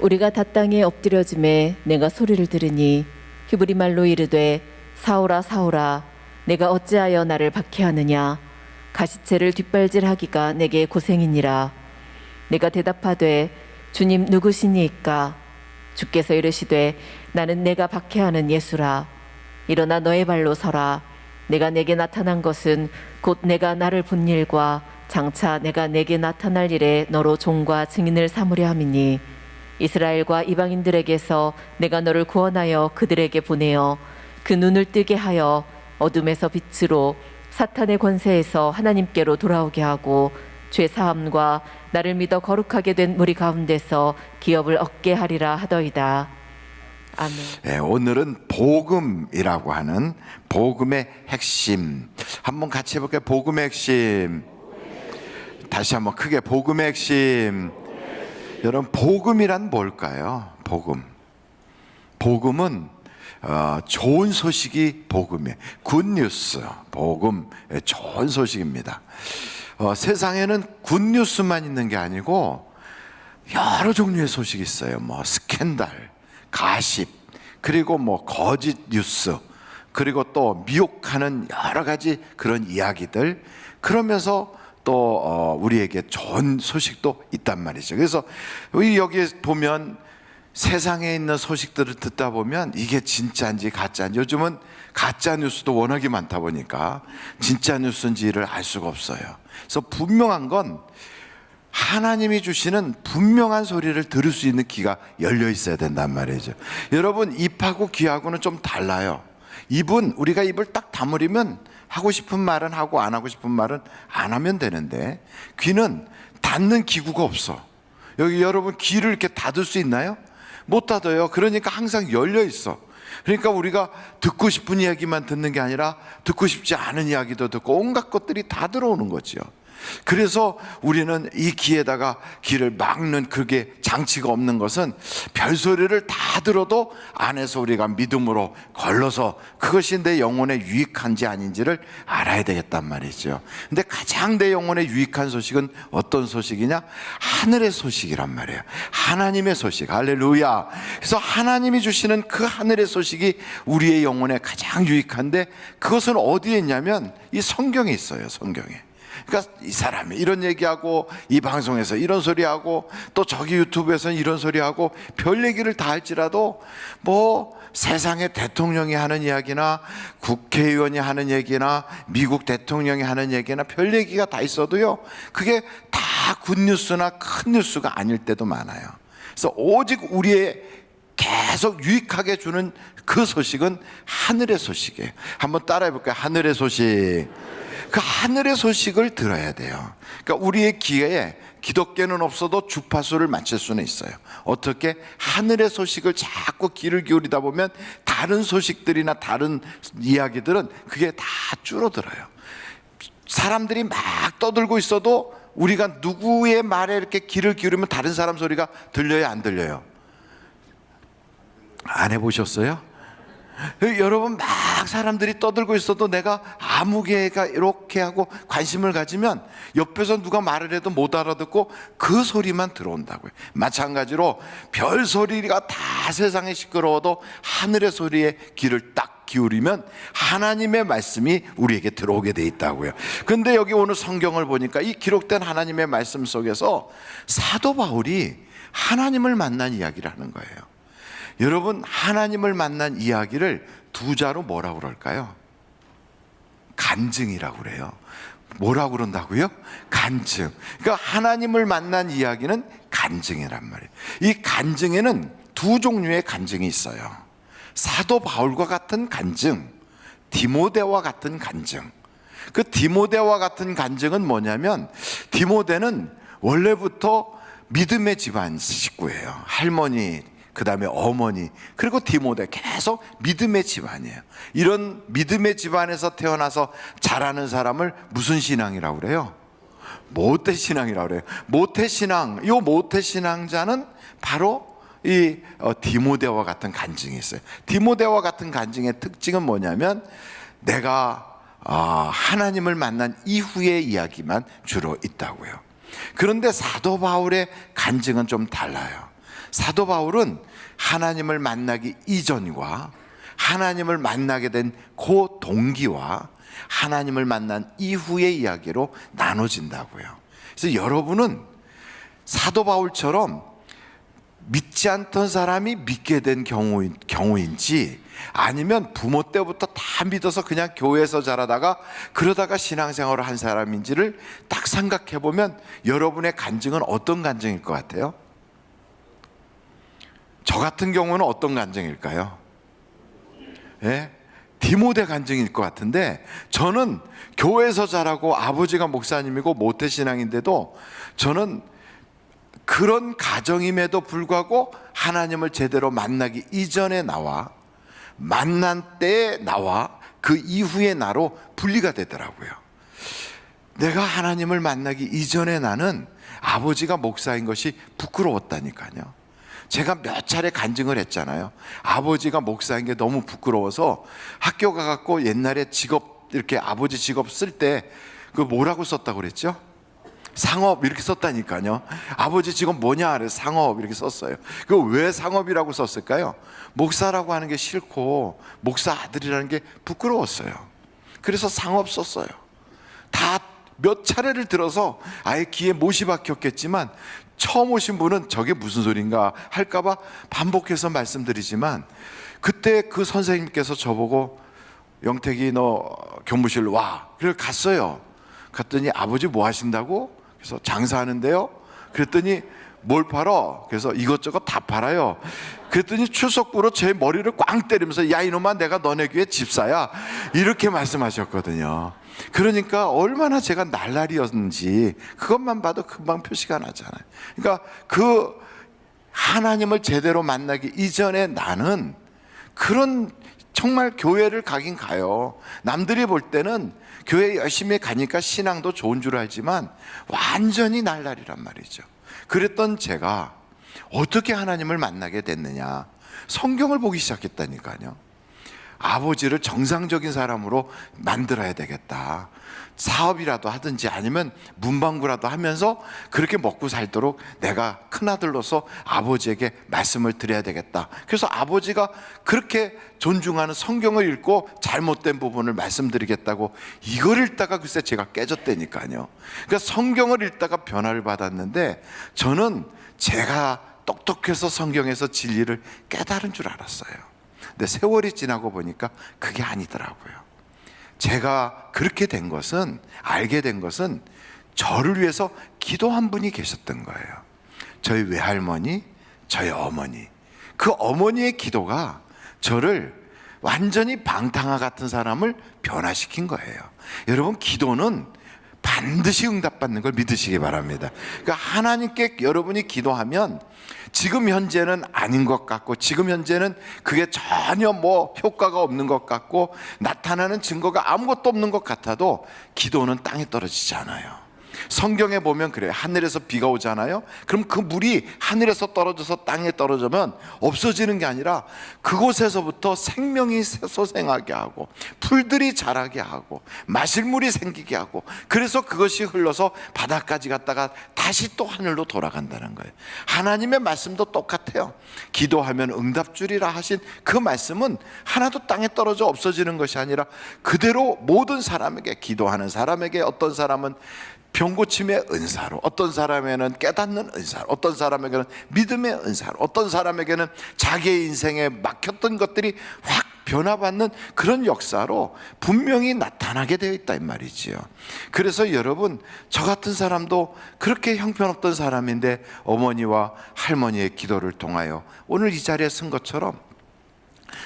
우리가 다 땅에 엎드려짐에 내가 소리를 들으니 히브리 말로 이르되 사울아 사울아 내가 어찌하여 나를 박해하느냐. 가시체를 뒷발질하기가 내게 고생이니라. 내가 대답하되 주님 누구시니이까. 주께서 이르시되 나는 내가 박해하는 예수라. 일어나 너의 발로 서라. 내가 내게 나타난 것은 곧 내가 나를 본 일과 장차 내가 내게 나타날 일에 너로 종과 증인을 삼으려 함이니 이스라엘과 이방인들에게서 내가 너를 구원하여 그들에게 보내어 그 눈을 뜨게 하여 어둠에서 빛으로 사탄의 권세에서 하나님께로 돌아오게 하고 죄 사함과 나를 믿어 거룩하게 된 무리 가운데서 기업을 얻게 하리라 하더이다. 아멘. 네, 오늘은 복음이라고 하는 복음의 핵심 한번 같이 해볼까요? 복음의 핵심. 다시 한번 크게 복음의 핵심. 여러분, 복음이란 뭘까요? 복음은 좋은 소식이 복음이에요. 굿뉴스, 복음, 좋은 소식입니다. 세상에는 굿뉴스만 있는 게 아니고 여러 종류의 소식이 있어요. 뭐 스캔들, 가십, 그리고 뭐 거짓 뉴스, 그리고 또 미혹하는 여러 가지 그런 이야기들, 그러면서 또 우리에게 좋은 소식도 있단 말이죠. 그래서 우리 여기에 보면 세상에 있는 소식들을 듣다 보면 이게 진짜인지 가짜인지, 요즘은 가짜 뉴스도 워낙에 많다 보니까 진짜 뉴스인지를 알 수가 없어요. 그래서 분명한 건 하나님이 주시는 분명한 소리를 들을 수 있는 귀가 열려 있어야 된단 말이죠. 여러분, 입하고 귀하고는 좀 달라요. 입은 우리가 입을 딱 다물으면 하고 싶은 말은 하고 안 하고 싶은 말은 안 하면 되는데, 귀는 닫는 기구가 없어. 여기 여러분, 귀를 이렇게 닫을 수 있나요? 못 닫아요. 그러니까 항상 열려 있어. 그러니까 우리가 듣고 싶은 이야기만 듣는 게 아니라 듣고 싶지 않은 이야기도 듣고 온갖 것들이 다 들어오는 거지요. 그래서 우리는 이 귀에다가 귀를 막는 그게 장치가 없는 것은 별소리를 다 들어도 안에서 우리가 믿음으로 걸러서 그것이 내 영혼에 유익한지 아닌지를 알아야 되겠단 말이죠. 근데 가장 내 영혼에 유익한 소식은 어떤 소식이냐? 하늘의 소식이란 말이에요. 하나님의 소식. 할렐루야. 그래서 하나님이 주시는 그 하늘의 소식이 우리의 영혼에 가장 유익한데, 그것은 어디에 있냐면 이 성경에 있어요. 성경에. 그러니까 이 사람이 이런 얘기하고 이 방송에서 이런 소리하고 또 저기 유튜브에서는 이런 소리하고 별 얘기를 다 할지라도 뭐 세상의 대통령이 하는 이야기나 국회의원이 하는 얘기나 미국 대통령이 하는 얘기나 별 얘기가 다 있어도요, 그게 다 굿뉴스나 큰 뉴스가 아닐 때도 많아요. 그래서 오직 우리의 계속 유익하게 주는 그 소식은 하늘의 소식이에요. 한번 따라해 볼까요? 하늘의 소식. 그 하늘의 소식을 들어야 돼요. 그러니까 우리의 귀에 기독교는 없어도 주파수를 맞출 수는 있어요. 어떻게? 하늘의 소식을 자꾸 귀를 기울이다 보면 다른 소식들이나 다른 이야기들은 그게 다 줄어들어요. 사람들이 막 떠들고 있어도 우리가 누구의 말에 이렇게 귀를 기울이면 다른 사람 소리가 들려요, 안 들려요? 안 해보셨어요? 여러분, 막 사람들이 떠들고 있어도 내가 아무개가 이렇게 하고 관심을 가지면 옆에서 누가 말을 해도 못 알아듣고 그 소리만 들어온다고요. 마찬가지로 별 소리가 다 세상에 시끄러워도 하늘의 소리에 귀를 딱 기울이면 하나님의 말씀이 우리에게 들어오게 돼 있다고요. 근데 여기 오늘 성경을 보니까 이 기록된 하나님의 말씀 속에서 사도 바울이 하나님을 만난 이야기를 하는 거예요. 여러분, 하나님을 만난 이야기를 두 자로 뭐라고 그럴까요? 간증이라고 그래요. 뭐라고 그런다고요? 간증. 그러니까 하나님을 만난 이야기는 간증이란 말이에요. 이 간증에는 두 종류의 간증이 있어요. 사도 바울과 같은 간증, 디모데와 같은 간증. 그 디모데와 같은 간증은 뭐냐면, 디모데는 원래부터 믿음의 집안 식구예요. 할머니, 그 다음에 어머니, 그리고 디모데, 계속 믿음의 집안이에요. 이런 믿음의 집안에서 태어나서 자라는 사람을 무슨 신앙이라고 그래요? 모태신앙이라고 그래요. 모태신앙, 이 모태신앙자는 바로 이 디모데와 같은 간증이 있어요. 디모데와 같은 간증의 특징은 뭐냐면, 내가 하나님을 만난 이후의 이야기만 주로 있다고요. 그런데 사도 바울의 간증은 좀 달라요. 사도 바울은 하나님을 만나기 이전과 하나님을 만나게 된 그 동기와 하나님을 만난 이후의 이야기로 나눠진다고요. 그래서 여러분은 사도 바울처럼 믿지 않던 사람이 믿게 된 경우인지, 아니면 부모 때부터 다 믿어서 그냥 교회에서 자라다가 그러다가 신앙생활을 한 사람인지를 딱 생각해 보면 여러분의 간증은 어떤 간증일 것 같아요? 저 같은 경우는 어떤 간증일까요? 예? 디모데 간증일 것 같은데, 저는 교회에서 자라고 아버지가 목사님이고 모태신앙인데도 저는 그런 가정임에도 불구하고 하나님을 제대로 만나기 이전에 나와 만난 때의 나와 그 이후의 나로 분리가 되더라고요. 내가 하나님을 만나기 이전에 나는 아버지가 목사인 것이 부끄러웠다니까요. 제가 몇 차례 간증을 했잖아요. 아버지가 목사인 게 너무 부끄러워서 학교 가갖고 옛날에 직업, 이렇게 아버지 직업 쓸 때 그 뭐라고 썼다고 그랬죠? 상업 이렇게 썼다니까요. 아버지 직업 뭐냐 그래, 상업 이렇게 썼어요. 그 왜 상업이라고 썼을까요? 목사라고 하는 게 싫고 목사 아들이라는 게 부끄러웠어요. 그래서 상업 썼어요. 다 몇 차례를 들어서 아예 귀에 못이 박혔겠지만, 처음 오신 분은 저게 무슨 소린가 할까봐 반복해서 말씀드리지만, 그때 그 선생님께서 저보고 영택이 너 교무실 와. 그래서 갔어요. 갔더니 아버지 뭐 하신다고? 그래서 장사하는데요. 그랬더니 뭘 팔어? 그래서 이것저것 다 팔아요. 그랬더니 출석부로 제 머리를 꽝 때리면서 야 이놈아 내가 너네 교회 집사야, 이렇게 말씀하셨거든요. 그러니까 얼마나 제가 날라리였는지 그것만 봐도 금방 표시가 나잖아요. 그러니까 그 하나님을 제대로 만나기 이전에 나는 그런 정말 교회를 가긴 가요. 남들이 볼 때는 교회 열심히 가니까 신앙도 좋은 줄 알지만 완전히 날라리란 말이죠. 그랬던 제가 어떻게 하나님을 만나게 됐느냐, 성경을 보기 시작했다니까요. 아버지를 정상적인 사람으로 만들어야 되겠다. 사업이라도 하든지 아니면 문방구라도 하면서 그렇게 먹고 살도록 내가 큰아들로서 아버지에게 말씀을 드려야 되겠다. 그래서 아버지가 그렇게 존중하는 성경을 읽고 잘못된 부분을 말씀드리겠다고 이걸 읽다가 글쎄 제가 깨졌다니까요. 그러니까 성경을 읽다가 변화를 받았는데, 저는 제가 똑똑해서 성경에서 진리를 깨달은 줄 알았어요. 근데 세월이 지나고 보니까 그게 아니더라고요. 제가 그렇게 된 것은, 알게 된 것은 저를 위해서 기도한 분이 계셨던 거예요. 저희 외할머니, 저희 어머니. 그 어머니의 기도가 저를 완전히 방탕아 같은 사람을 변화시킨 거예요. 여러분, 기도는 반드시 응답받는 걸 믿으시기 바랍니다. 그러니까 하나님께 여러분이 기도하면 지금 현재는 아닌 것 같고, 지금 현재는 그게 전혀 뭐 효과가 없는 것 같고, 나타나는 증거가 아무것도 없는 것 같아도 기도는 땅에 떨어지지 않아요. 성경에 보면 그래요. 하늘에서 비가 오잖아요. 그럼 그 물이 하늘에서 떨어져서 땅에 떨어지면 없어지는 게 아니라 그곳에서부터 생명이 솟아나게 하고 풀들이 자라게 하고 마실 물이 생기게 하고, 그래서 그것이 흘러서 바다까지 갔다가 다시 또 하늘로 돌아간다는 거예요. 하나님의 말씀도 똑같아요. 기도하면 응답 주리라 하신 그 말씀은 하나도 땅에 떨어져 없어지는 것이 아니라 그대로 모든 사람에게, 기도하는 사람에게, 어떤 사람은 병고침의 은사로, 어떤 사람에게는 깨닫는 은사로, 어떤 사람에게는 믿음의 은사로, 어떤 사람에게는 자기의 인생에 막혔던 것들이 확 변화받는 그런 역사로 분명히 나타나게 되어 있다 이 말이지요. 그래서 여러분, 저 같은 사람도 그렇게 형편없던 사람인데 어머니와 할머니의 기도를 통하여 오늘 이 자리에 쓴 것처럼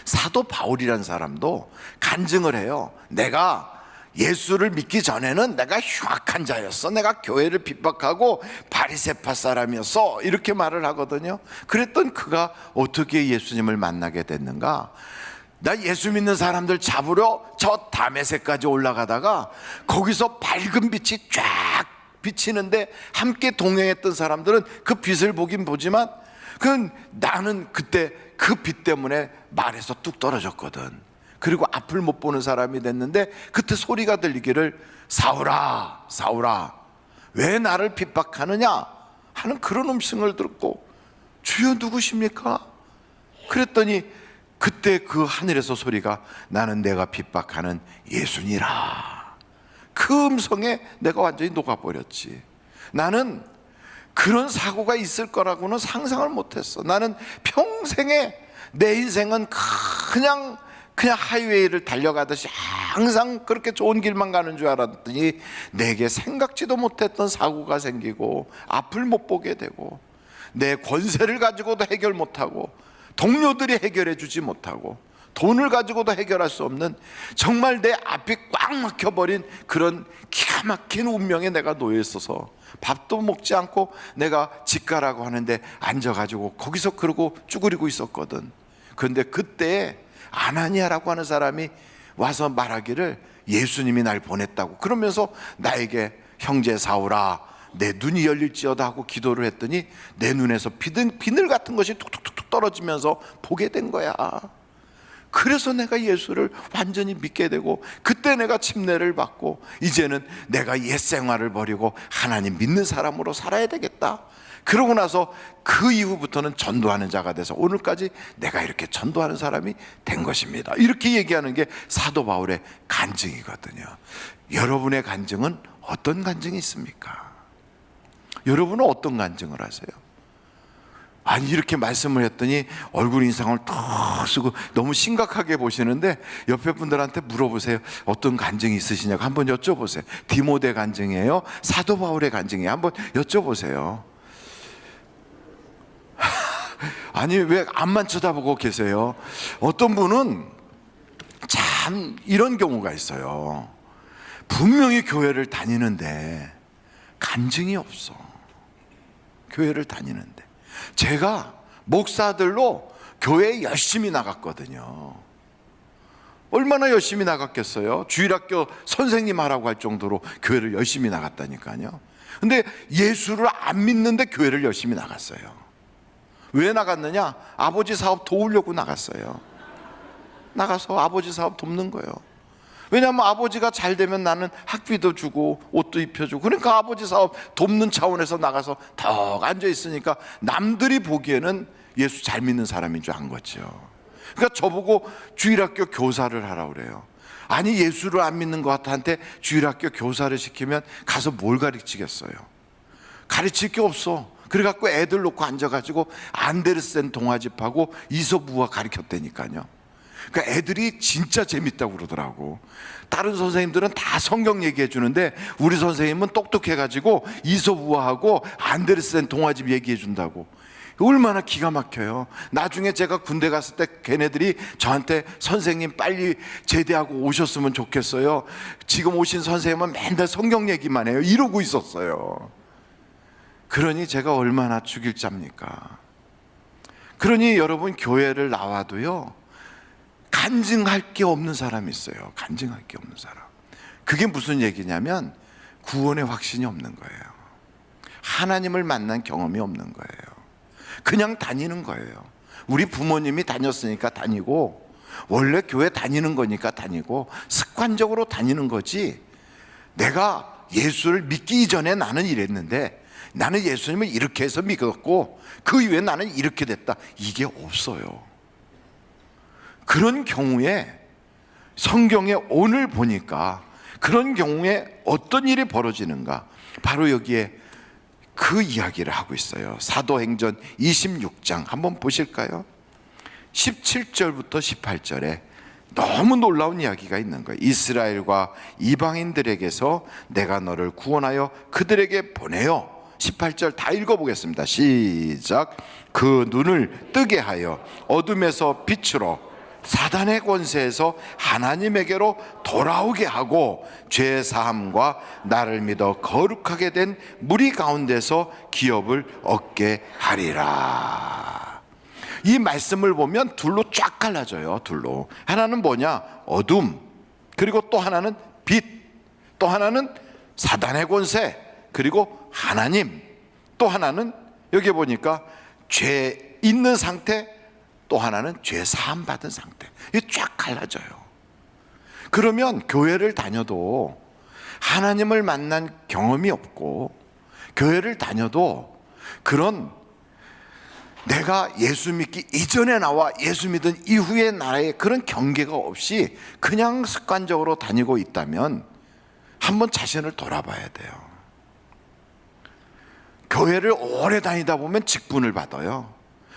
사도 바울이라는 사람도 간증을 해요. 내가 예수를 믿기 전에는 내가 흉악한 자였어, 내가 교회를 핍박하고 바리새파 사람이었어, 이렇게 말을 하거든요. 그랬던 그가 어떻게 예수님을 만나게 됐는가? 나 예수 믿는 사람들 잡으러 저 다메섹까지 올라가다가 거기서 밝은 빛이 쫙 비치는데 함께 동행했던 사람들은 그 빛을 보긴 보지만 나는 그때 그 빛 때문에 말에서 뚝 떨어졌거든. 그리고 앞을 못 보는 사람이 됐는데 그때 소리가 들리기를 사울아 사울아 왜 나를 핍박하느냐 하는 그런 음성을 듣고 주여 누구십니까? 그랬더니 그때 그 하늘에서 소리가 나는 내가 핍박하는 예수니라. 그 음성에 내가 완전히 녹아버렸지. 나는 그런 사고가 있을 거라고는 상상을 못했어. 나는 평생에 내 인생은 그냥 하이웨이를 달려가듯이 항상 그렇게 좋은 길만 가는 줄 알았더니 내게 생각지도 못했던 사고가 생기고 앞을 못 보게 되고 내 권세를 가지고도 해결 못하고 동료들이 해결해 주지 못하고 돈을 가지고도 해결할 수 없는 정말 내 앞이 꽉 막혀버린 그런 기가 막힌 운명에 내가 놓여 있어서 밥도 먹지 않고 내가 집 가라고 하는데 앉아가지고 거기서 그러고 쭈그리고 있었거든. 그런데 그때 아나니아라고 하는 사람이 와서 말하기를 예수님이 날 보냈다고 그러면서 나에게 형제 사울아 내 눈이 열릴지어다 하고 기도를 했더니 내 눈에서 비늘 같은 것이 툭툭툭 떨어지면서 보게 된 거야. 그래서 내가 예수를 완전히 믿게 되고 그때 내가 침례를 받고 이제는 내가 옛 생활을 버리고 하나님 믿는 사람으로 살아야 되겠다. 그러고 나서 그 이후부터는 전도하는 자가 돼서 오늘까지 내가 이렇게 전도하는 사람이 된 것입니다. 이렇게 얘기하는 게 사도 바울의 간증이거든요. 여러분의 간증은 어떤 간증이 있습니까? 여러분은 어떤 간증을 하세요? 아니 이렇게 말씀을 했더니 얼굴 인상을 턱 쓰고 너무 심각하게 보시는데 옆에 분들한테 물어보세요. 어떤 간증이 있으시냐고 한번 여쭤보세요. 디모데 간증이에요? 사도 바울의 간증이에요? 한번 여쭤보세요. 아니 왜 앞만 쳐다보고 계세요? 어떤 분은 참 이런 경우가 있어요. 분명히 교회를 다니는데 간증이 없어. 교회를 다니는데 제가 목사들로 교회에 열심히 나갔거든요. 얼마나 열심히 나갔겠어요? 주일학교 선생님 하라고 할 정도로 교회를 열심히 나갔다니까요. 근데 예수를 안 믿는데 교회를 열심히 나갔어요. 왜 나갔느냐? 아버지 사업 도우려고 나갔어요. 나가서 아버지 사업 돕는 거예요. 왜냐하면 아버지가 잘 되면 나는 학비도 주고 옷도 입혀주고 그러니까 아버지 사업 돕는 차원에서 나가서 더 앉아있으니까 남들이 보기에는 예수 잘 믿는 사람인 줄 안 거죠. 그러니까 저보고 주일학교 교사를 하라고 그래요. 아니 예수를 안 믿는 것 같한테 주일학교 교사를 시키면 가서 뭘 가르치겠어요? 가르칠 게 없어. 그래갖고 애들 놓고 앉아가지고 안데르센 동화집하고 이솝우화 가르쳤다니까요. 그러니까 애들이 진짜 재밌다고 그러더라고. 다른 선생님들은 다 성경 얘기해 주는데 우리 선생님은 똑똑해가지고 이솝우화하고 안데르센 동화집 얘기해 준다고. 얼마나 기가 막혀요. 나중에 제가 군대 갔을 때 걔네들이 저한테 선생님 빨리 제대하고 오셨으면 좋겠어요. 지금 오신 선생님은 맨날 성경 얘기만 해요. 이러고 있었어요. 그러니 제가 얼마나 죽일 잡니까? 그러니 여러분 교회를 나와도요 간증할 게 없는 사람이 있어요. 간증할 게 없는 사람. 그게 무슨 얘기냐면 구원의 확신이 없는 거예요. 하나님을 만난 경험이 없는 거예요. 그냥 다니는 거예요. 우리 부모님이 다녔으니까 다니고 원래 교회 다니는 거니까 다니고 습관적으로 다니는 거지 내가 예수를 믿기 이전에 나는 이랬는데 나는 예수님을 이렇게 해서 믿었고 그 이후에 나는 이렇게 됐다. 이게 없어요. 그런 경우에 성경에 오늘 보니까 그런 경우에 어떤 일이 벌어지는가 바로 여기에 그 이야기를 하고 있어요. 사도행전 26장 한번 보실까요? 17절부터 18절에 너무 놀라운 이야기가 있는 거예요. 이스라엘과 이방인들에게서 내가 너를 구원하여 그들에게 보내어 18절 다 읽어보겠습니다. 시작. 그 눈을 뜨게 하여 어둠에서 빛으로 사단의 권세에서 하나님에게로 돌아오게 하고 죄 사함과 나를 믿어 거룩하게 된 무리 가운데서 기업을 얻게 하리라. 이 말씀을 보면 둘로 쫙 갈라져요. 둘로. 하나는 뭐냐? 어둠. 그리고 또 하나는 빛. 또 하나는 사단의 권세. 그리고 하나님. 또 하나는 여기 보니까 죄 있는 상태. 또 하나는 죄 사함 받은 상태. 이게 쫙 갈라져요. 그러면 교회를 다녀도 하나님을 만난 경험이 없고 교회를 다녀도 그런 내가 예수 믿기 이전에 나와 예수 믿은 이후의 나의 그런 경계가 없이 그냥 습관적으로 다니고 있다면 한번 자신을 돌아봐야 돼요. 교회를 오래 다니다 보면 직분을 받아요.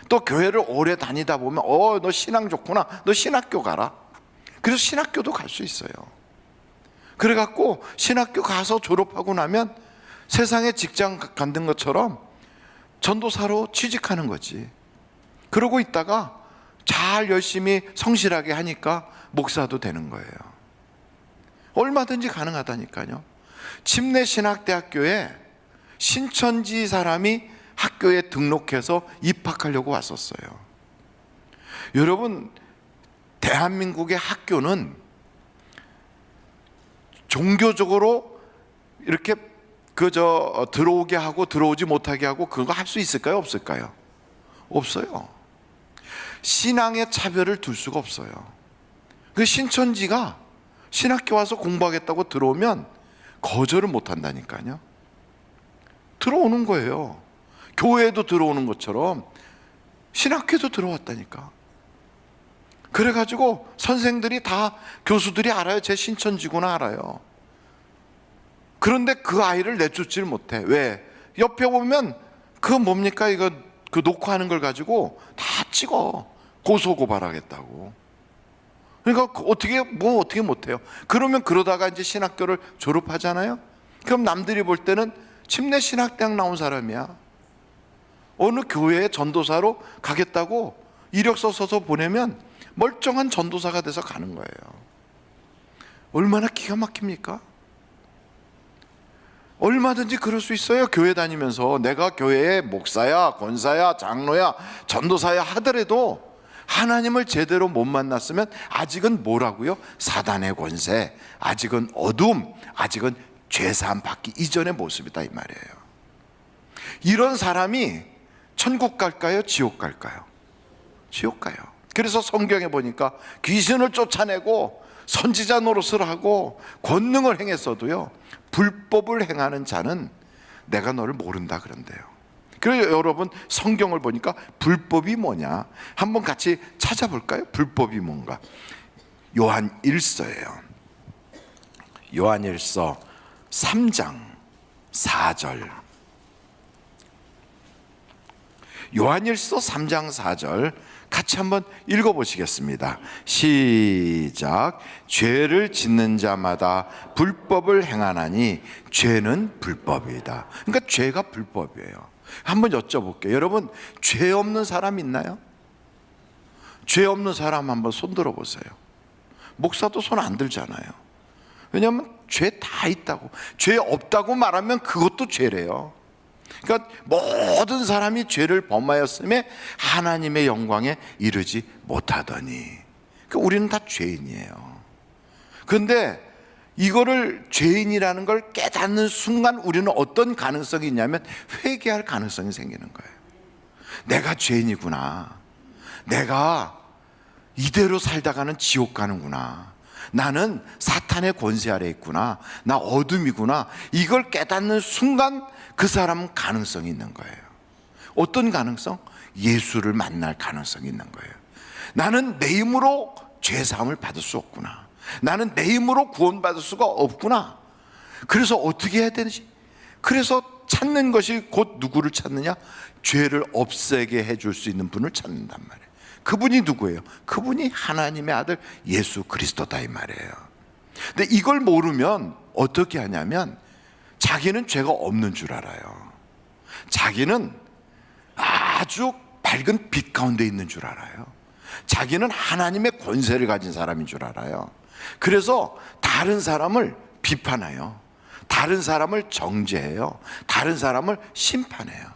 또 교회를 오래 다니다 보면 너 신앙 좋구나, 너 신학교 가라. 그래서 신학교도 갈 수 있어요. 그래갖고 신학교 가서 졸업하고 나면 세상에 직장 갖는 것처럼 전도사로 취직하는 거지. 그러고 있다가 잘 열심히 성실하게 하니까 목사도 되는 거예요. 얼마든지 가능하다니까요. 침례신학대학교에 신천지 사람이 학교에 등록해서 입학하려고 왔었어요. 여러분, 대한민국의 학교는 종교적으로 이렇게 들어오게 하고 들어오지 못하게 하고 그거 할 수 있을까요? 없을까요? 없어요. 신앙의 차별을 둘 수가 없어요. 그 신천지가 신학교 와서 공부하겠다고 들어오면 거절을 못 한다니까요. 들어오는 거예요. 교회에도 들어오는 것처럼 신학교도 들어왔다니까. 그래가지고 선생들이 다, 교수들이 알아요. 제 신천지구나 알아요. 그런데 그 아이를 내쫓지를 못해. 왜? 옆에 보면 그거 뭡니까? 이거 그 녹화하는 걸 가지고 다 찍어. 고소고발하겠다고. 그러니까 어떻게 못해요. 그러면 그러다가 이제 신학교를 졸업하잖아요. 그럼 남들이 볼 때는 침례신학대학 나온 사람이야. 어느 교회에 전도사로 가겠다고 이력서 써서 보내면 멀쩡한 전도사가 돼서 가는 거예요. 얼마나 기가 막힙니까? 얼마든지 그럴 수 있어요. 교회 다니면서 내가 교회의 목사야, 권사야, 장로야, 전도사야 하더라도 하나님을 제대로 못 만났으면 아직은 뭐라고요? 사단의 권세, 아직은 어둠, 아직은 죄사함 받기 이전의 모습이다 이 말이에요. 이런 사람이 천국 갈까요? 지옥 갈까요? 지옥 가요. 그래서 성경에 보니까 귀신을 쫓아내고 선지자 노릇을 하고 권능을 행했어도요, 불법을 행하는 자는 내가 너를 모른다 그런대요. 그래서 여러분, 성경을 보니까 불법이 뭐냐 한번 같이 찾아볼까요? 불법이 뭔가. 요한 1서예요. 요한 1서 3장 4절. 요한 1서 3장 4절 같이 한번 읽어보시겠습니다. 시작. 죄를 짓는 자마다 불법을 행하나니 죄는 불법이다. 그러니까 죄가 불법이에요. 한번 여쭤볼게요. 여러분, 죄 없는 사람 있나요? 죄 없는 사람 한번 손 들어보세요. 목사도 손 안 들잖아요. 왜냐하면 죄 다 있다고. 죄 없다고 말하면 그것도 죄래요. 그러니까 모든 사람이 죄를 범하였음에 하나님의 영광에 이르지 못하더니, 그러니까 우리는 다 죄인이에요. 그런데 이거를 죄인이라는 걸 깨닫는 순간 우리는 어떤 가능성이 있냐면 회개할 가능성이 생기는 거예요. 내가 죄인이구나. 내가 이대로 살다가는 지옥 가는구나. 나는 사탄의 권세 아래 있구나. 나 어둠이구나. 이걸 깨닫는 순간 그 사람은 가능성이 있는 거예요. 어떤 가능성? 예수를 만날 가능성이 있는 거예요. 나는 내 힘으로 죄 사함을 받을 수 없구나. 나는 내 힘으로 구원받을 수가 없구나. 그래서 어떻게 해야 되는지, 그래서 찾는 것이 곧 누구를 찾느냐? 죄를 없애게 해줄 수 있는 분을 찾는단 말이에요. 그분이 누구예요? 그분이 하나님의 아들 예수 그리스도다 이 말이에요. 근데 이걸 모르면 어떻게 하냐면 자기는 죄가 없는 줄 알아요. 자기는 아주 밝은 빛 가운데 있는 줄 알아요. 자기는 하나님의 권세를 가진 사람인 줄 알아요. 그래서 다른 사람을 비판해요. 다른 사람을 정죄해요. 다른 사람을 심판해요.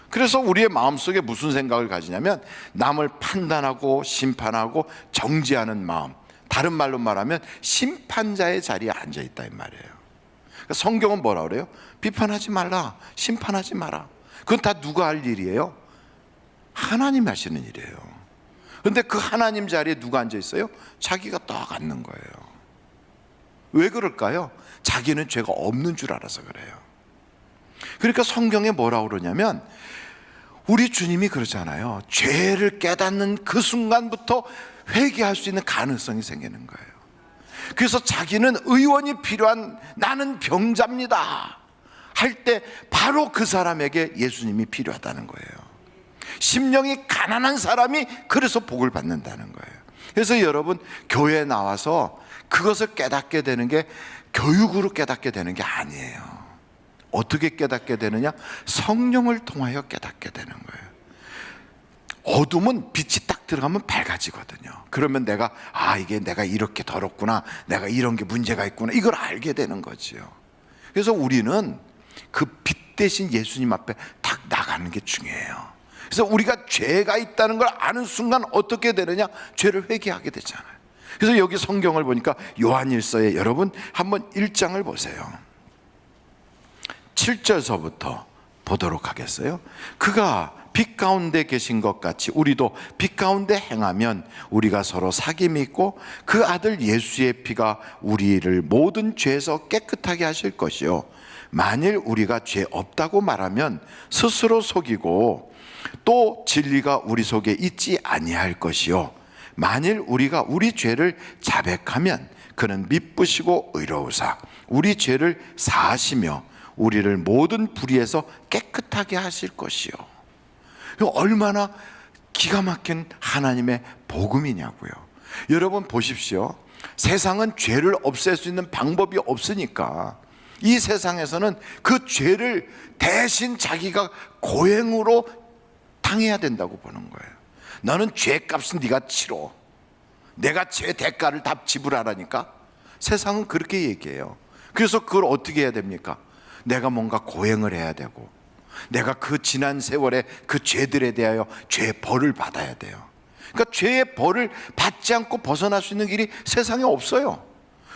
그래서 우리의 마음속에 무슨 생각을 가지냐면 남을 판단하고 심판하고 정죄하는 마음, 다른 말로 말하면 심판자의 자리에 앉아있다 이 말이에요. 그러니까 성경은 뭐라 그래요? 비판하지 말라, 심판하지 마라. 그건 다 누가 할 일이에요? 하나님이 하시는 일이에요. 그런데 그 하나님 자리에 누가 앉아있어요? 자기가 딱 앉는 거예요. 왜 그럴까요? 자기는 죄가 없는 줄 알아서 그래요. 그러니까 성경에 뭐라고 그러냐면 우리 주님이 그러잖아요. 죄를 깨닫는 그 순간부터 회개할 수 있는 가능성이 생기는 거예요. 그래서 자기는 의원이 필요한, 나는 병자입니다 할 때 바로 그 사람에게 예수님이 필요하다는 거예요. 심령이 가난한 사람이 그래서 복을 받는다는 거예요. 그래서 여러분, 교회에 나와서 그것을 깨닫게 되는 게 교육으로 깨닫게 되는 게 아니에요. 어떻게 깨닫게 되느냐? 성령을 통하여 깨닫게 되는 거예요. 어둠은 빛이 딱 들어가면 밝아지거든요. 그러면 내가 이게 내가 이렇게 더럽구나, 내가 이런 게 문제가 있구나, 이걸 알게 되는 거지요. 그래서 우리는 그 빛 대신 예수님 앞에 딱 나가는 게 중요해요. 그래서 우리가 죄가 있다는 걸 아는 순간 어떻게 되느냐? 죄를 회개하게 되잖아요. 그래서 여기 성경을 보니까 요한일서에 여러분 한번 1장을 보세요. 7절서부터 보도록 하겠어요. 그가 빛 가운데 계신 것 같이 우리도 빛 가운데 행하면 우리가 서로 사귐이 있고 그 아들 예수의 피가 우리를 모든 죄에서 깨끗하게 하실 것이요, 만일 우리가 죄 없다고 말하면 스스로 속이고 또 진리가 우리 속에 있지 아니할 것이요, 만일 우리가 우리 죄를 자백하면 그는 미쁘시고 의로우사 우리 죄를 사하시며 우리를 모든 불의에서 깨끗하게 하실 것이요. 얼마나 기가 막힌 하나님의 복음이냐고요. 여러분 보십시오. 세상은 죄를 없앨 수 있는 방법이 없으니까 이 세상에서는 그 죄를 대신 자기가 고행으로 당해야 된다고 보는 거예요. 너는 죄값은 네가 치러, 내가 죄 대가를 다 지불하라니까. 세상은 그렇게 얘기해요. 그래서 그걸 어떻게 해야 됩니까? 내가 뭔가 고행을 해야 되고, 내가 그 지난 세월에 그 죄들에 대하여 죄의 벌을 받아야 돼요. 그러니까 죄의 벌을 받지 않고 벗어날 수 있는 길이 세상에 없어요.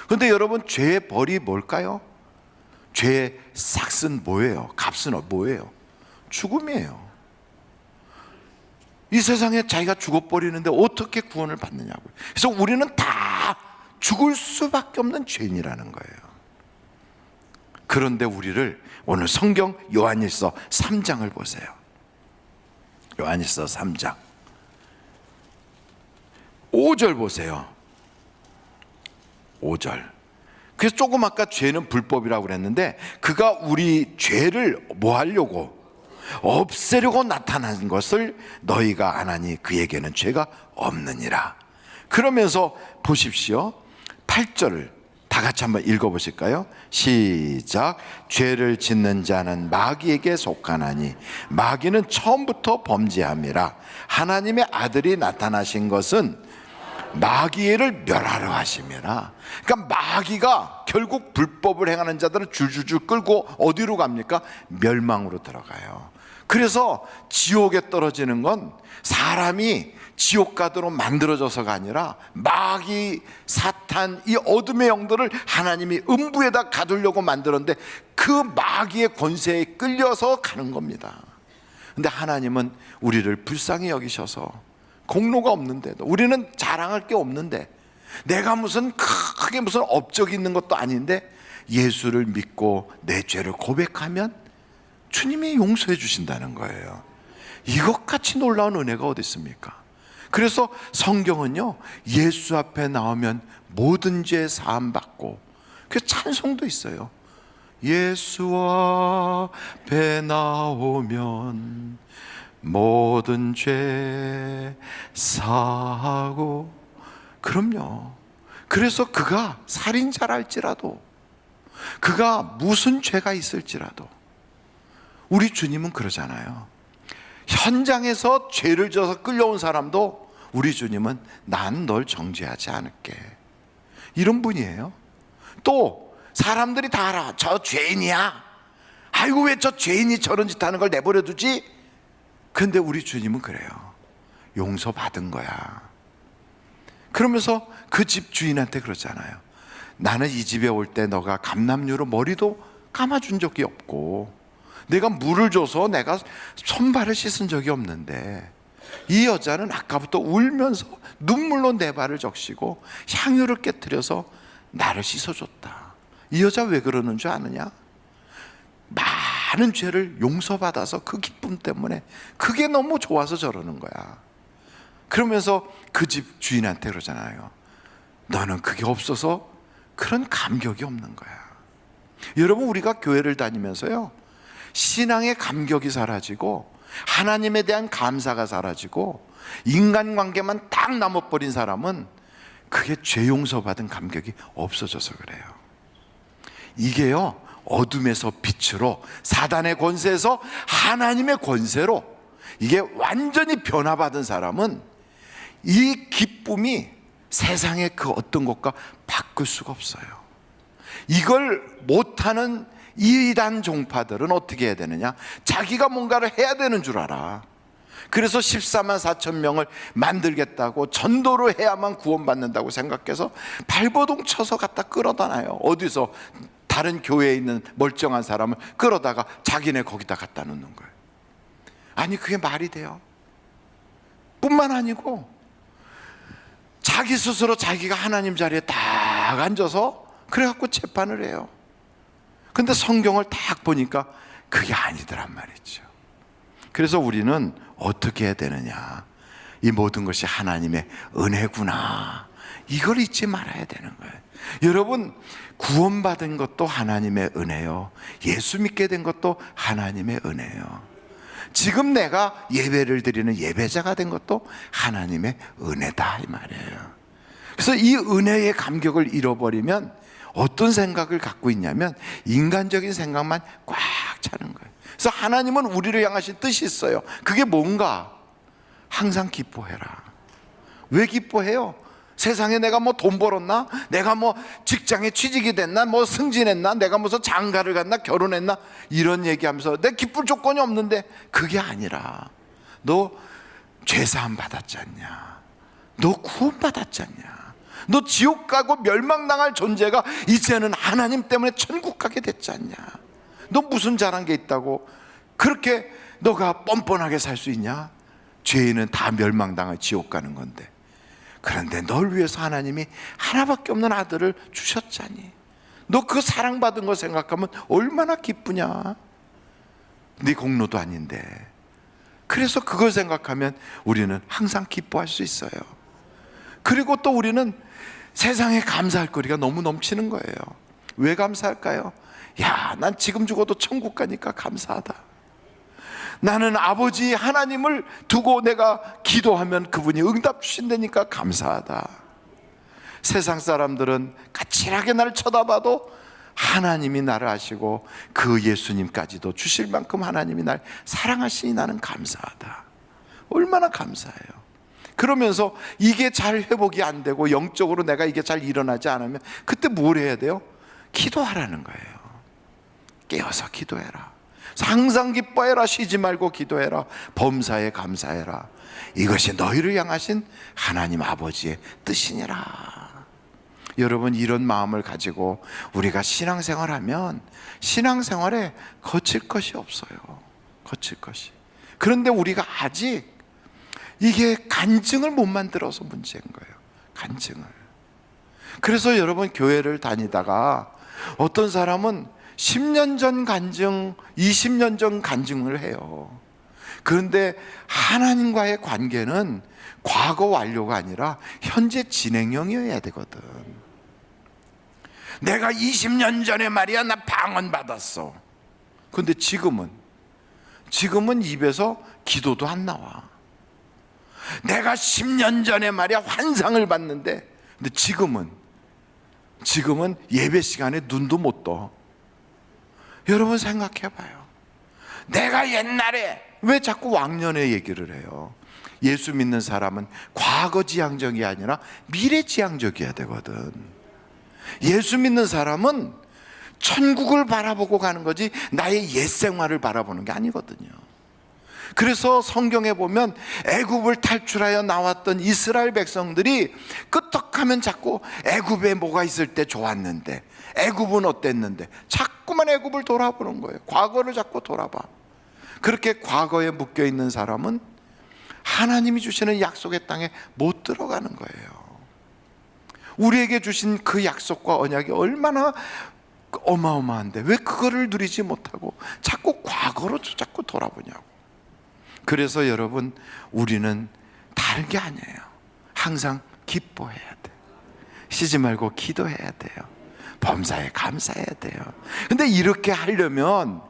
그런데 여러분, 죄의 벌이 뭘까요? 죄의 삭은 뭐예요? 값은 뭐예요? 죽음이에요. 이 세상에 자기가 죽어버리는데 어떻게 구원을 받느냐고요. 그래서 우리는 다 죽을 수밖에 없는 죄인이라는 거예요. 그런데 우리를 오늘 성경 요한일서 3장을 보세요. 요한일서 3장 5절 보세요. 5절. 그래서 조금 아까 죄는 불법이라고 그랬는데 그가 우리 죄를 뭐 하려고? 없애려고 나타난 것을 너희가 안 하니 그에게는 죄가 없느니라. 그러면서 보십시오. 8절을 다 같이 한번 읽어보실까요? 시작. 죄를 짓는 자는 마귀에게 속하나니 마귀는 처음부터 범죄함이라. 하나님의 아들이 나타나신 것은 마귀를 멸하려 하심이라. 그러니까 마귀가 결국 불법을 행하는 자들을 줄줄줄 끌고 어디로 갑니까? 멸망으로 들어가요. 그래서 지옥에 떨어지는 건 사람이 지옥 가도록 만들어져서가 아니라 마귀, 사탄, 이 어둠의 영들을 하나님이 음부에다 가두려고 만들었는데 그 마귀의 권세에 끌려서 가는 겁니다. 근데 하나님은 우리를 불쌍히 여기셔서 공로가 없는데도, 우리는 자랑할 게 없는데, 내가 무슨 크게 무슨 업적이 있는 것도 아닌데 예수를 믿고 내 죄를 고백하면 주님이 용서해 주신다는 거예요. 이것같이 놀라운 은혜가 어디 있습니까? 그래서 성경은요, 예수 앞에 나오면 모든 죄 사함 받고, 그 찬송도 있어요. 예수 앞에 나오면 모든 죄 사하고. 그럼요. 그래서 그가 살인자랄지라도, 그가 무슨 죄가 있을지라도, 우리 주님은 그러잖아요. 현장에서 죄를 져서 끌려온 사람도 우리 주님은 난 널 정죄하지 않을게, 이런 분이에요. 또 사람들이 다 알아. 저 죄인이야. 아이고 왜 저 죄인이 저런 짓 하는 걸 내버려 두지? 근데 우리 주님은 그래요. 용서받은 거야. 그러면서 그 집 주인한테 그러잖아요. 나는 이 집에 올 때 너가 감람류로 머리도 감아준 적이 없고, 내가 물을 줘서 내가 손발을 씻은 적이 없는데 이 여자는 아까부터 울면서 눈물로 내 발을 적시고 향유를 깨뜨려서 나를 씻어줬다. 이 여자 왜 그러는 줄 아느냐? 많은 죄를 용서받아서 그 기쁨 때문에 그게 너무 좋아서 저러는 거야. 그러면서 그 집 주인한테 그러잖아요. 너는 그게 없어서 그런 감격이 없는 거야. 여러분, 우리가 교회를 다니면서요, 신앙의 감격이 사라지고 하나님에 대한 감사가 사라지고 인간관계만 딱 남아버린 사람은 그게 죄 용서받은 감격이 없어져서 그래요. 이게요, 어둠에서 빛으로, 사단의 권세에서 하나님의 권세로 이게 완전히 변화받은 사람은 이 기쁨이 세상의 그 어떤 것과 바꿀 수가 없어요. 이걸 못하는 이단 종파들은 어떻게 해야 되느냐? 자기가 뭔가를 해야 되는 줄 알아. 그래서 14만 4천 명을 만들겠다고, 전도를 해야만 구원받는다고 생각해서 발버둥 쳐서 갖다 끌어다 놔요. 어디서 다른 교회에 있는 멀쩡한 사람을 끌어다가 자기네 거기다 갖다 놓는 거예요. 아니, 그게 말이 돼요? 뿐만 아니고 자기 스스로 자기가 하나님 자리에 딱 앉아서 그래갖고 재판을 해요. 근데 성경을 딱 보니까 그게 아니더란 말이죠. 그래서 우리는 어떻게 해야 되느냐? 이 모든 것이 하나님의 은혜구나, 이걸 잊지 말아야 되는 거예요. 여러분, 구원받은 것도 하나님의 은혜요, 예수 믿게 된 것도 하나님의 은혜요, 지금 내가 예배를 드리는 예배자가 된 것도 하나님의 은혜다, 이 말이에요. 그래서 이 은혜의 감격을 잃어버리면 어떤 생각을 갖고 있냐면 인간적인 생각만 꽉 차는 거예요. 그래서 하나님은 우리를 향하신 뜻이 있어요. 그게 뭔가? 항상 기뻐해라. 왜 기뻐해요? 세상에 내가 뭐 돈 벌었나? 내가 뭐 직장에 취직이 됐나? 뭐 승진했나? 내가 무슨 장가를 갔나? 결혼했나? 이런 얘기하면서 내 기쁠 조건이 없는데, 그게 아니라 너 죄사함 받았지 않냐? 너 구원 받았지 않냐? 너 지옥 가고 멸망당할 존재가 이제는 하나님 때문에 천국 가게 됐지 않냐? 너 무슨 잘한 게 있다고 그렇게 너가 뻔뻔하게 살 수 있냐? 죄인은 다 멸망당할 지옥 가는 건데, 그런데 널 위해서 하나님이 하나밖에 없는 아들을 주셨잖니. 너 그 사랑받은 거 생각하면 얼마나 기쁘냐? 네 공로도 아닌데. 그래서 그걸 생각하면 우리는 항상 기뻐할 수 있어요. 그리고 또 우리는 세상에 감사할 거리가 너무 넘치는 거예요. 왜 감사할까요? 야, 난 지금 죽어도 천국 가니까 감사하다. 나는 아버지 하나님을 두고 내가 기도하면 그분이 응답 주신다니까 감사하다. 세상 사람들은 까칠하게 나를 쳐다봐도 하나님이 나를 아시고 그 예수님까지도 주실 만큼 하나님이 날 사랑하시니 나는 감사하다. 얼마나 감사해요. 그러면서 이게 잘 회복이 안 되고 영적으로 내가 이게 잘 일어나지 않으면 그때 뭘 해야 돼요? 기도하라는 거예요. 깨어서 기도해라. 항상 기뻐해라. 쉬지 말고 기도해라. 범사에 감사해라. 이것이 너희를 향하신 하나님 아버지의 뜻이니라. 여러분, 이런 마음을 가지고 우리가 신앙생활하면 신앙생활에 거칠 것이 없어요. 거칠 것이. 그런데 우리가 아직 이게 간증을 못 만들어서 문제인 거예요. 간증을. 그래서 여러분, 교회를 다니다가 어떤 사람은 10년 전 간증, 20년 전 간증을 해요. 그런데 하나님과의 관계는 과거 완료가 아니라 현재 진행형이어야 되거든. 내가 20년 전에 말이야, 나 방언 받았어. 그런데 지금은 입에서 기도도 안 나와. 내가 10년 전에 말이야 환상을 봤는데, 근데 지금은 예배 시간에 눈도 못 떠. 여러분, 생각해 봐요. 내가 옛날에, 왜 자꾸 왕년의 얘기를 해요? 예수 믿는 사람은 과거 지향적이 아니라 미래 지향적이어야 되거든. 예수 믿는 사람은 천국을 바라보고 가는 거지 나의 옛 생활을 바라보는 게 아니거든요. 그래서 성경에 보면 애굽을 탈출하여 나왔던 이스라엘 백성들이 끄떡하면 자꾸 애굽에 뭐가 있을 때 좋았는데, 애굽은 어땠는데, 자꾸만 애굽을 돌아보는 거예요. 과거를 자꾸 돌아봐. 그렇게 과거에 묶여있는 사람은 하나님이 주시는 약속의 땅에 못 들어가는 거예요. 우리에게 주신 그 약속과 언약이 얼마나 어마어마한데 왜 그거를 누리지 못하고 자꾸 과거로 자꾸 돌아보냐고. 그래서 여러분, 우리는 다른 게 아니에요. 항상 기뻐해야 돼. 쉬지 말고 기도해야 돼요. 범사에 감사해야 돼요. 근데 이렇게 하려면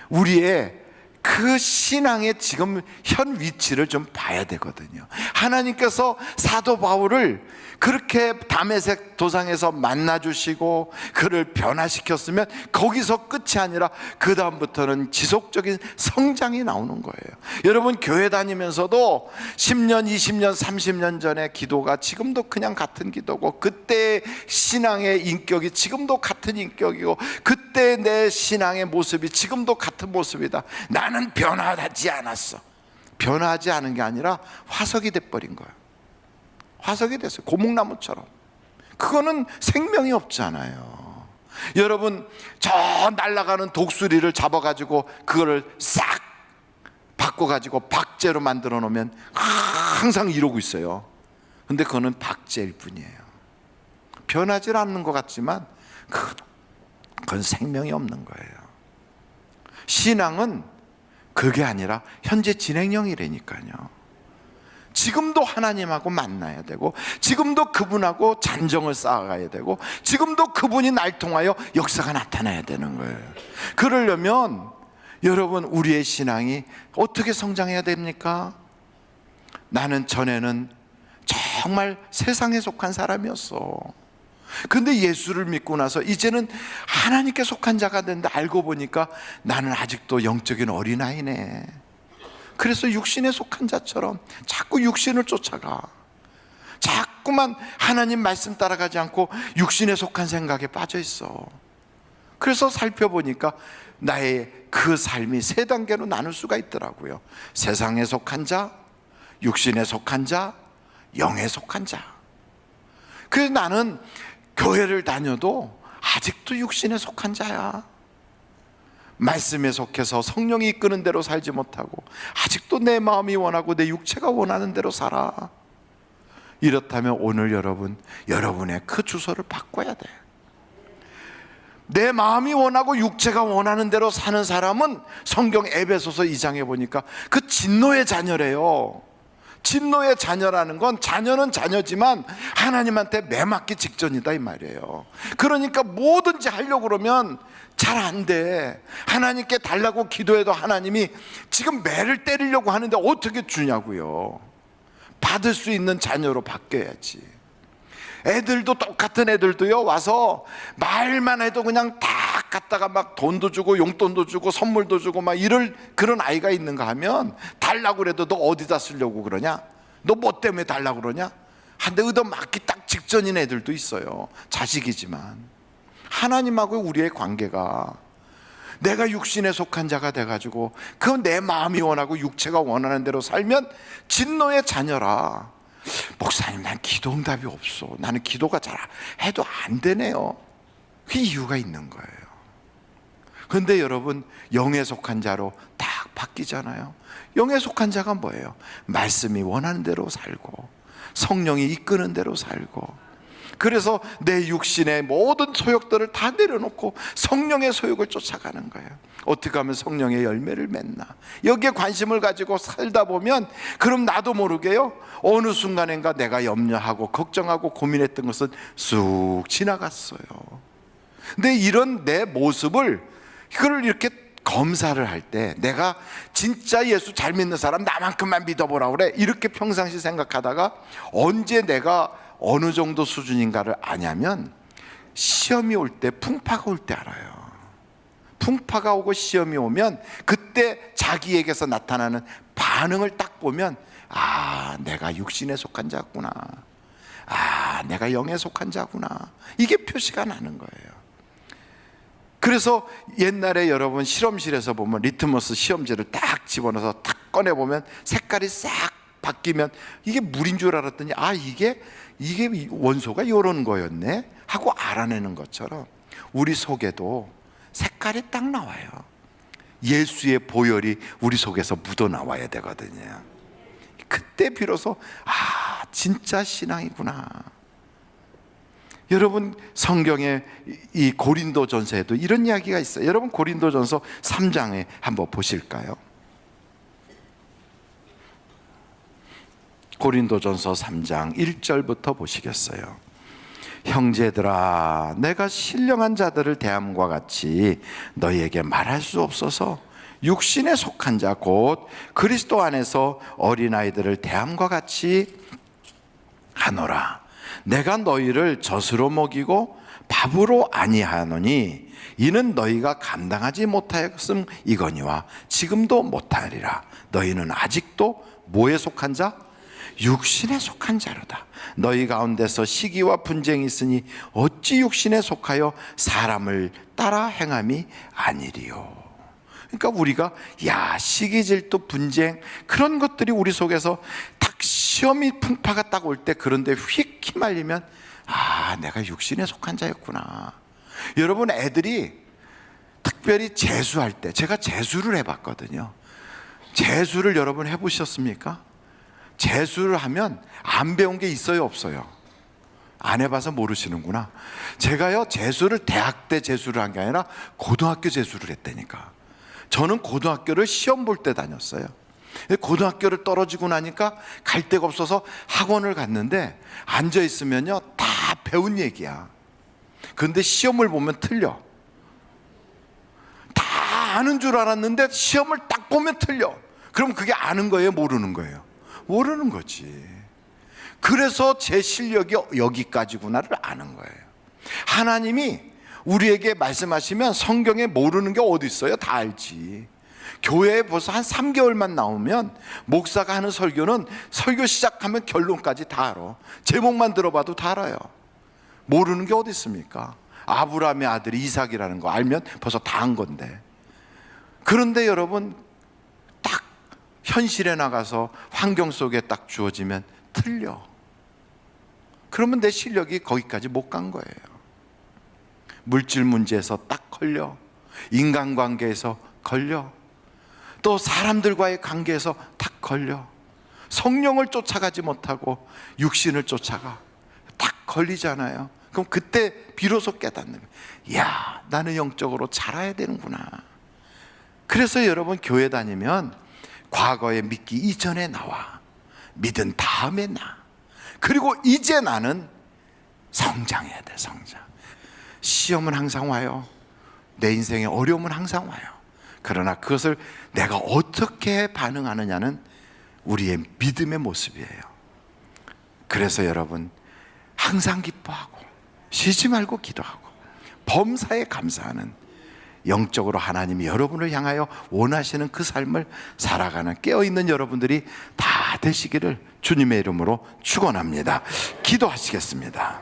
우리의 그 신앙의 지금 현 위치를 좀 봐야 되거든요. 하나님께서 사도 바울을 그렇게 다메섹 도상에서 만나주시고 그를 변화시켰으면 거기서 끝이 아니라 그 다음부터는 지속적인 성장이 나오는 거예요. 여러분, 교회 다니면서도 10년, 20년, 30년 전의 기도가 지금도 그냥 같은 기도고, 그때의 신앙의 인격이 지금도 같은 인격이고, 그때 내 신앙의 모습이 지금도 같은 모습이다. 나는 변화하지 않았어. 변화하지 않은 게 아니라 화석이 돼버린 거예요. 화석이 됐어요. 고목나무처럼. 그거는 생명이 없잖아요. 여러분, 저 날아가는 독수리를 잡아가지고 그거를 싹 바꿔가지고 박제로 만들어 놓으면 항상 이러고 있어요. 근데 그거는 박제일 뿐이에요. 변하지 않는 것 같지만 그건 생명이 없는 거예요. 신앙은 그게 아니라 현재 진행형이라니까요. 지금도 하나님하고 만나야 되고, 지금도 그분하고 잔정을 쌓아가야 되고, 지금도 그분이 날 통하여 역사가 나타나야 되는 거예요. 그러려면 여러분, 우리의 신앙이 어떻게 성장해야 됩니까? 나는 전에는 정말 세상에 속한 사람이었어. 근데 예수를 믿고 나서 이제는 하나님께 속한 자가 된다 알고 보니까 나는 아직도 영적인 어린아이네. 그래서 육신에 속한 자처럼 자꾸 육신을 쫓아가. 자꾸만 하나님 말씀 따라가지 않고 육신에 속한 생각에 빠져 있어. 그래서 살펴보니까 나의 그 삶이 세 단계로 나눌 수가 있더라고요. 세상에 속한 자, 육신에 속한 자, 영에 속한 자. 그래서 나는 교회를 다녀도 아직도 육신에 속한 자야. 말씀에 속해서 성령이 이끄는 대로 살지 못하고 아직도 내 마음이 원하고 내 육체가 원하는 대로 살아. 이렇다면 오늘 여러분의 그 주소를 바꿔야 돼. 내 마음이 원하고 육체가 원하는 대로 사는 사람은 성경 에베소서 2장에 보니까 그 진노의 자녀래요. 진노의 자녀라는 건, 자녀는 자녀지만 하나님한테 매맞기 직전이다 이 말이에요. 그러니까 뭐든지 하려고 그러면 잘 안 돼. 하나님께 달라고 기도해도 하나님이 지금 매를 때리려고 하는데 어떻게 주냐고요. 받을 수 있는 자녀로 바뀌어야지. 애들도 똑같은 애들도요, 와서 말만 해도 그냥 딱 갖다가 막 돈도 주고 용돈도 주고 선물도 주고 막 이럴 그런 아이가 있는가 하면, 달라고 그래도 너 어디다 쓰려고 그러냐? 너 뭐 때문에 달라고 그러냐? 한 대 얻어맞기 딱 직전인 애들도 있어요. 자식이지만. 하나님하고 우리의 관계가, 내가 육신에 속한 자가 돼가지고 그 내 마음이 원하고 육체가 원하는 대로 살면 진노의 자녀라. 목사님, 난 기도 응답이 없어. 나는 기도가 잘 해도 안 되네요. 그 이유가 있는 거예요. 그런데 여러분, 영에 속한 자로 딱 바뀌잖아요. 영에 속한 자가 뭐예요? 말씀이 원하는 대로 살고 성령이 이끄는 대로 살고, 그래서 내 육신의 모든 소욕들을 다 내려놓고 성령의 소욕을 쫓아가는 거예요. 어떻게 하면 성령의 열매를 맺나, 여기에 관심을 가지고 살다 보면, 그럼 나도 모르게요, 어느 순간인가 내가 염려하고 걱정하고 고민했던 것은 쑥 지나갔어요. 근데 이런 내 모습을, 이걸 이렇게 검사를 할 때, 내가 진짜 예수 잘 믿는 사람 나만큼만 믿어보라 그래, 이렇게 평상시 생각하다가 언제 내가 어느 정도 수준인가를 아냐면, 시험이 올 때, 풍파가 올 때 알아요. 풍파가 오고 시험이 오면 그때 자기에게서 나타나는 반응을 딱 보면, 아, 내가 육신에 속한 자구나, 아, 내가 영에 속한 자구나, 이게 표시가 나는 거예요. 그래서 옛날에 여러분 실험실에서 보면 리트머스 시험지를 딱 집어넣어서 탁 꺼내보면 색깔이 싹 바뀌면 이게 물인 줄 알았더니, 아, 이게 원소가 이런 거였네 하고 알아내는 것처럼 우리 속에도 색깔이 딱 나와요. 예수의 보혈이 우리 속에서 묻어 나와야 되거든요. 그때 비로소, 아, 진짜 신앙이구나. 여러분 성경에 이 고린도전서에도 이런 이야기가 있어요. 여러분 고린도전서 3장에 한번 보실까요? 고린도전서 3장 1절부터 보시겠어요? 형제들아, 내가 신령한 자들을 대함과 같이 너희에게 말할 수 없어서 육신에 속한 자 곧 그리스도 안에서 어린아이들을 대함과 같이 하노라. 내가 너희를 젖으로 먹이고 밥으로 아니하노니 이는 너희가 감당하지 못하였음 이거니와 지금도 못하리라. 너희는 아직도 뭐에 속한 자? 육신에 속한 자로다. 너희 가운데서 시기와 분쟁이 있으니 어찌 육신에 속하여 사람을 따라 행함이 아니리요. 그러니까 우리가 시기 질투 분쟁 그런 것들이 우리 속에서 딱 시험이 풍파가 딱 올 때 그런데 휙 휘말리면 내가 육신에 속한 자였구나. 여러분 애들이 특별히 재수할 때, 제가 재수를 해봤거든요. 재수를 여러분 해보셨습니까? 재수를 하면 안 배운 게 있어요, 없어요? 안 해봐서 모르시는구나. 제가요 재수를 대학 때 재수를 한 게 아니라 고등학교 재수를 했다니까. 저는 고등학교를 시험 볼 때 다녔어요. 고등학교를 떨어지고 나니까 갈 데가 없어서 학원을 갔는데 앉아 있으면요 다 배운 얘기야. 그런데 시험을 보면 틀려. 다 아는 줄 알았는데 시험을 딱 보면 틀려. 그럼 그게 아는 거예요, 모르는 거예요? 모르는 거지. 그래서 제 실력이 여기까지구나를 아는 거예요. 하나님이 우리에게 말씀하시면 성경에 모르는 게 어디 있어요? 다 알지. 교회에 벌써 한 3개월만 나오면 목사가 하는 설교는 설교 시작하면 결론까지 다 알아. 제목만 들어봐도 다 알아요. 모르는 게 어디 있습니까? 아브라함의 아들이 이삭이라는 거 알면 벌써 다 한 건데. 그런데 여러분 딱 현실에 나가서 환경 속에 딱 주어지면 틀려. 그러면 내 실력이 거기까지 못 간 거예요. 물질 문제에서 딱 걸려. 인간관계에서 걸려. 또 사람들과의 관계에서 딱 걸려. 성령을 쫓아가지 못하고 육신을 쫓아가. 딱 걸리잖아요. 그럼 그때 비로소 깨닫는 거예요. 나는 영적으로 자라야 되는구나. 그래서 여러분 교회 다니면 과거에 믿기 이전에 나와, 믿은 다음에 나, 그리고 이제 나는 성장해야 돼. 성장. 시험은 항상 와요. 내 인생에 어려움은 항상 와요. 그러나 그것을 내가 어떻게 반응하느냐는 우리의 믿음의 모습이에요. 그래서 여러분 항상 기뻐하고 쉬지 말고 기도하고 범사에 감사하는, 영적으로 하나님이 여러분을 향하여 원하시는 그 삶을 살아가는 깨어있는 여러분들이 다 되시기를 주님의 이름으로 축원합니다. 기도하시겠습니다.